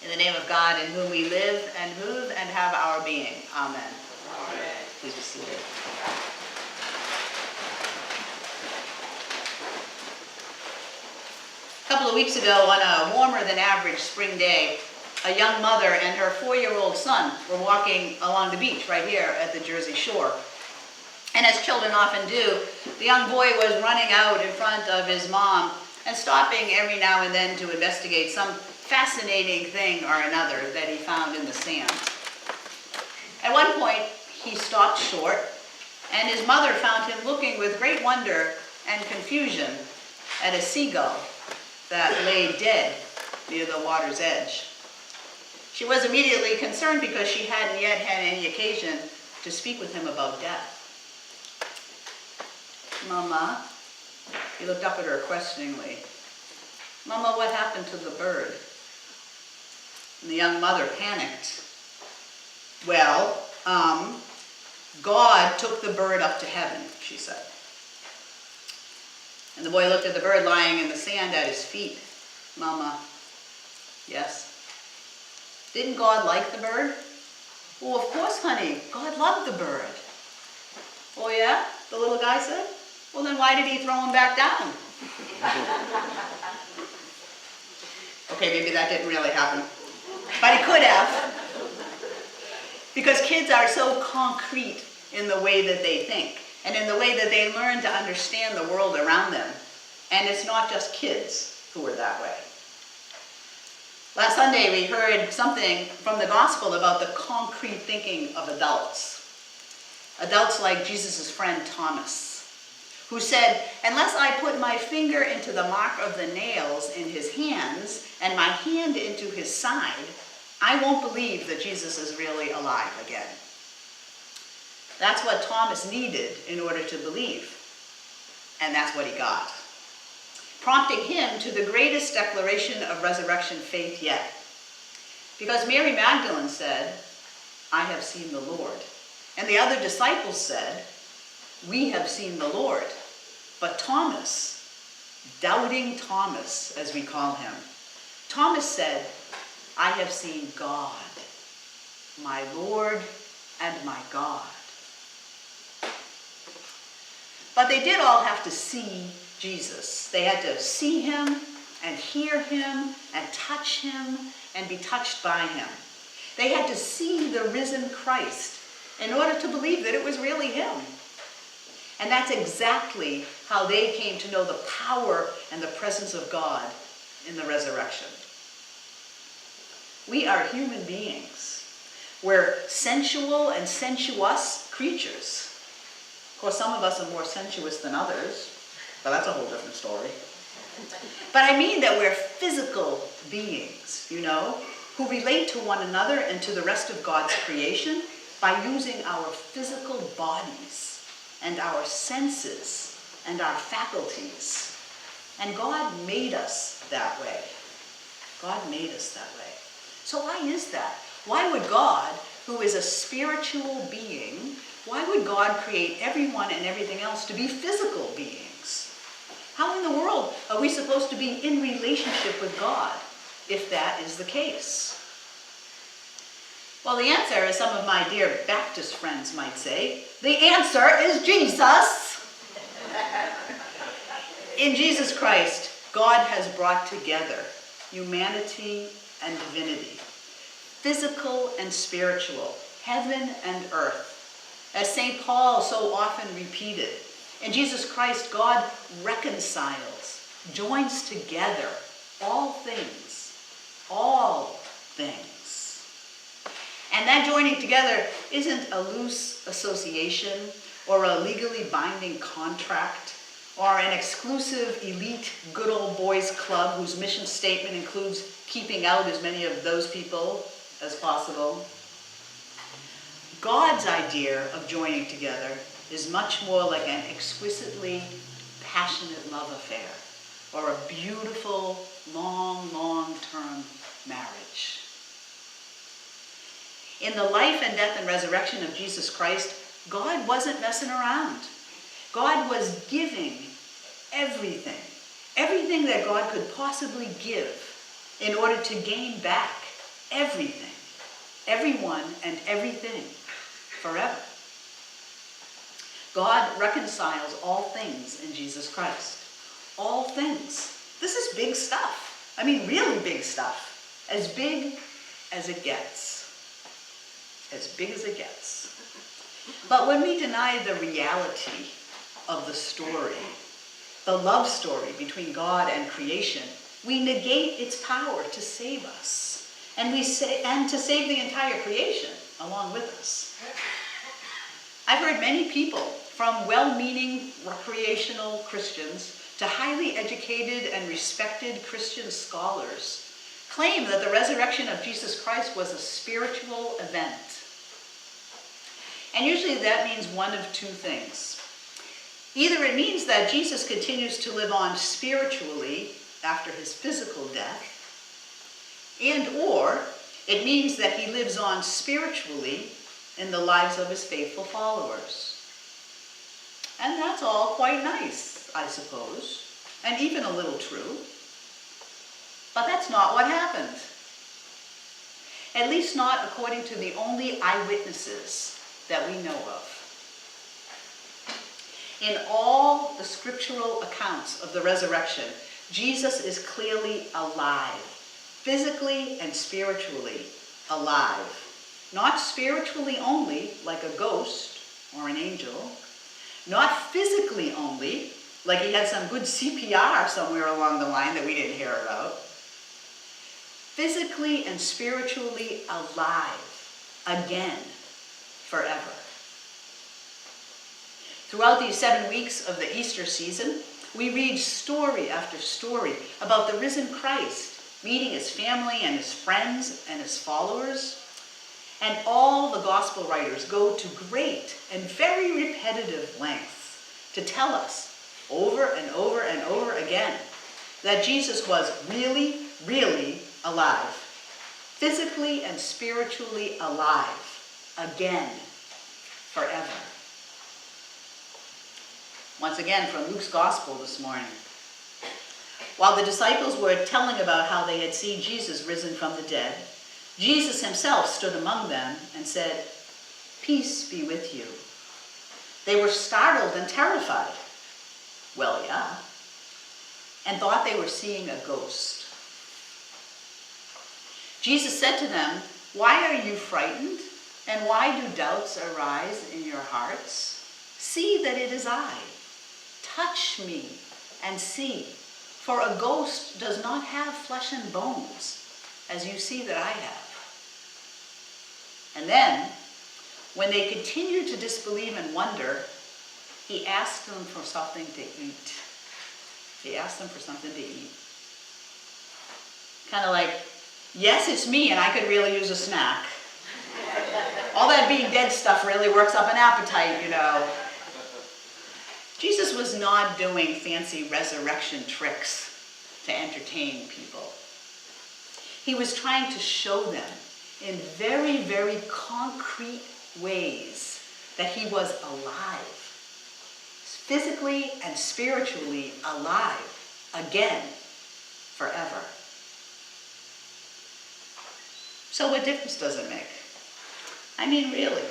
In the name of God, in whom we live and move and have our being. Amen. Amen. Please be seated. A couple of weeks ago, on a warmer than average spring day, a young mother and her 4-year-old son were walking along the beach right here at the Jersey Shore. And as children often do, the young boy was running out in front of his mom and stopping every now and then to investigate some fascinating thing or another that he found in the sand. At one point, he stopped short, and his mother found him looking with great wonder and confusion at a seagull that lay dead near the water's edge. She was immediately concerned because she hadn't yet had any occasion to speak with him about death. "Mama," he looked up at her questioningly. "Mama, what happened to the bird?" And the young mother panicked. "Well, God took the bird up to heaven," she said. And the boy looked at the bird lying in the sand at his feet. "Mama, yes. Didn't God like the bird?" "Well, of course, honey. God loved the bird." "Oh, yeah?" the little guy said. "Well, then why did he throw him back down?" Okay, maybe that didn't really happen. But it could have. Because kids are so concrete in the way that they think and in the way that they learn to understand the world around them. And it's not just kids who are that way. Last Sunday, we heard something from the gospel about the concrete thinking of adults. Adults like Jesus' friend Thomas, who said, "Unless I put my finger into the mark of the nails in his hands and my hand into his side, I won't believe that Jesus is really alive again." That's what Thomas needed in order to believe. And that's what he got, prompting him to the greatest declaration of resurrection faith yet. Because Mary Magdalene said, "I have seen the Lord." And the other disciples said, "We have seen the Lord." But Thomas, doubting Thomas, as we call him, Thomas said, "I have seen God, my Lord and my God." But they did all have to see Jesus. They had to see him and hear him and touch him and be touched by him. They had to see the risen Christ in order to believe that it was really him. And that's exactly how they came to know the power and the presence of God in the resurrection. We are human beings. We're sensual and sensuous creatures. Of course, some of us are more sensuous than others, but that's a whole different story. But I mean that we're physical beings, who relate to one another and to the rest of God's creation by using our physical bodies and our senses and our faculties. And God made us that way. God made us that way. So why is that? Why would God, who is a spiritual being, why would God create everyone and everything else to be physical beings? How in the world are we supposed to be in relationship with God if that is the case? Well, the answer, as some of my dear Baptist friends might say, the answer is Jesus. In Jesus Christ, God has brought together humanity and divinity, physical and spiritual, heaven and earth. As St. Paul so often repeated, in Jesus Christ, God reconciles, joins together all things, all things. And that joining together isn't a loose association or a legally binding contract or an exclusive elite good old boys club whose mission statement includes keeping out as many of those people as possible. God's idea of joining together is much more like an exquisitely passionate love affair or a beautiful, long-term marriage. In the life and death and resurrection of Jesus Christ, God wasn't messing around. God was giving everything that God could possibly give in order to gain back everything, everyone and everything forever. God reconciles all things in Jesus Christ. All things. This is big stuff. I mean, really big stuff. As big as it gets. As big as it gets. But when we deny the reality of the story, the love story between God and creation, we negate its power to save us. And to save the entire creation along with us. I've heard many people, from well-meaning recreational Christians to highly educated and respected Christian scholars, claim that the resurrection of Jesus Christ was a spiritual event. And usually that means one of two things. Either it means that Jesus continues to live on spiritually after his physical death, or it means that he lives on spiritually in the lives of his faithful followers. And that's all quite nice, I suppose, and even a little true. But that's not what happened. At least not according to the only eyewitnesses that we know of. In all the scriptural accounts of the resurrection, Jesus is clearly alive, physically and spiritually alive. Not spiritually only, like a ghost or an angel. Not physically only, like he had some good CPR somewhere along the line that we didn't hear about. Physically and spiritually alive, again, forever. Throughout these 7 weeks of the Easter season, we read story after story about the risen Christ, meeting his family and his friends and his followers. And all the gospel writers go to great and very repetitive lengths to tell us over and over and over again that Jesus was really, really alive. Physically and spiritually alive. Again. Forever. Once again from Luke's gospel this morning. While the disciples were telling about how they had seen Jesus risen from the dead, Jesus himself stood among them and said, "Peace be with you." They were startled and terrified. Well, yeah. And thought they were seeing a ghost. Jesus said to them, "Why are you frightened? And why do doubts arise in your hearts? See that it is I. Touch me and see. For a ghost does not have flesh and bones, as you see that I have." And then, when they continued to disbelieve and wonder, he asked them for something to eat. He asked them for something to eat. Kind of like, yes, it's me and I could really use a snack. All that being dead stuff really works up an appetite, you know. Jesus was not doing fancy resurrection tricks to entertain people. He was trying to show them in very, very concrete ways that he was alive. Physically and spiritually alive. Again. Forever. So what difference does it make? I mean, really.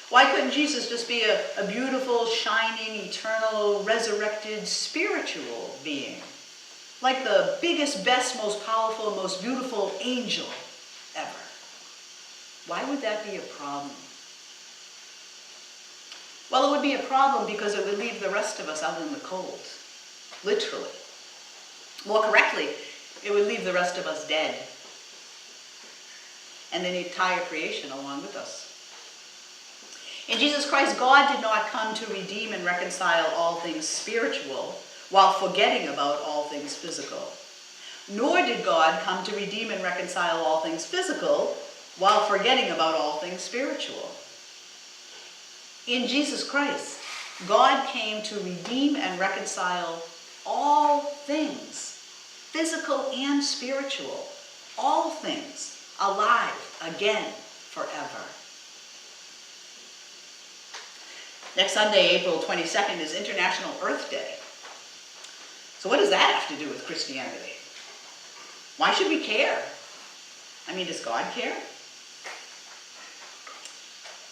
Why couldn't Jesus just be a beautiful, shining, eternal, resurrected, spiritual being? Like the biggest, best, most powerful, most beautiful angel ever. Why would that be a problem? Well, it would be a problem because it would leave the rest of us out in the cold. Literally. More correctly, it would leave the rest of us dead. And the entire creation along with us. In Jesus Christ, God did not come to redeem and reconcile all things spiritual while forgetting about all things physical. Nor did God come to redeem and reconcile all things physical while forgetting about all things spiritual. In Jesus Christ, God came to redeem and reconcile all things, physical and spiritual, all things, alive again forever. Next Sunday, April 22nd, is International Earth Day. So what does that have to do with Christianity? Why should we care? I mean, does God care?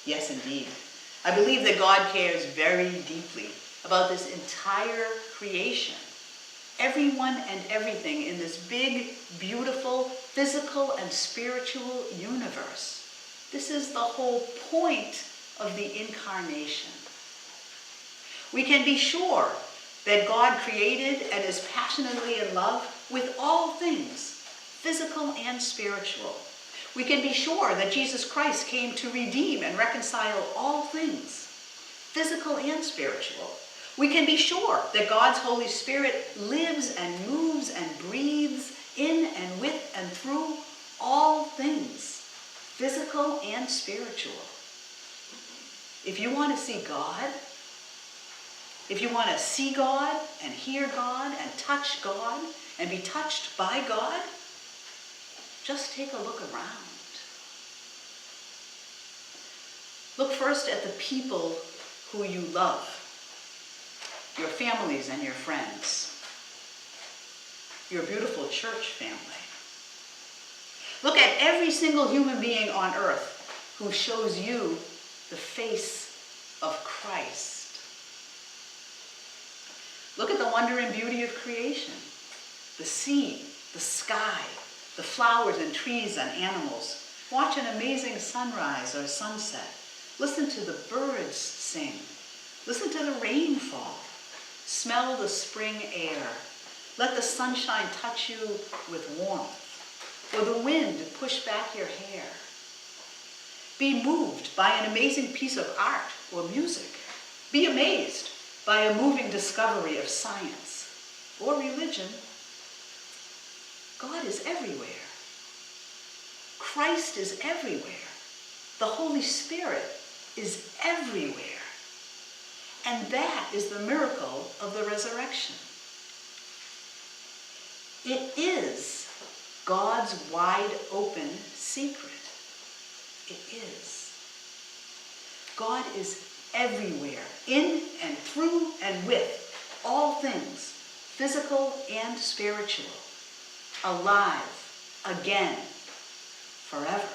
Yes, indeed. I believe that God cares very deeply about this entire creation. Everyone and everything in this big, beautiful, physical and spiritual universe. This is the whole point of the incarnation. We can be sure that God created and is passionately in love with all things, physical and spiritual. We can be sure that Jesus Christ came to redeem and reconcile all things, physical and spiritual. We can be sure that God's Holy Spirit lives and moves and breathes in and with and through all things, physical and spiritual. If you want to see God, if you want to see God and hear God and touch God and be touched by God, just take a look around. Look first at the people who you love, your families and your friends, your beautiful church family. Look at every single human being on earth who shows you the face of Christ. Look at the wonder and beauty of creation, the sea, the sky, the flowers and trees and animals. Watch an amazing sunrise or sunset. Listen to the birds sing. Listen to the rain fall. Smell the spring air. Let the sunshine touch you with warmth, or the wind push back your hair. Be moved by an amazing piece of art or music. Be amazed by a moving discovery of science or religion. God is everywhere. Christ is everywhere. The Holy Spirit is everywhere. And that is the miracle of the resurrection. It is God's wide open secret. It is. God is everywhere, in and through and with all things, physical and spiritual, alive, again, forever.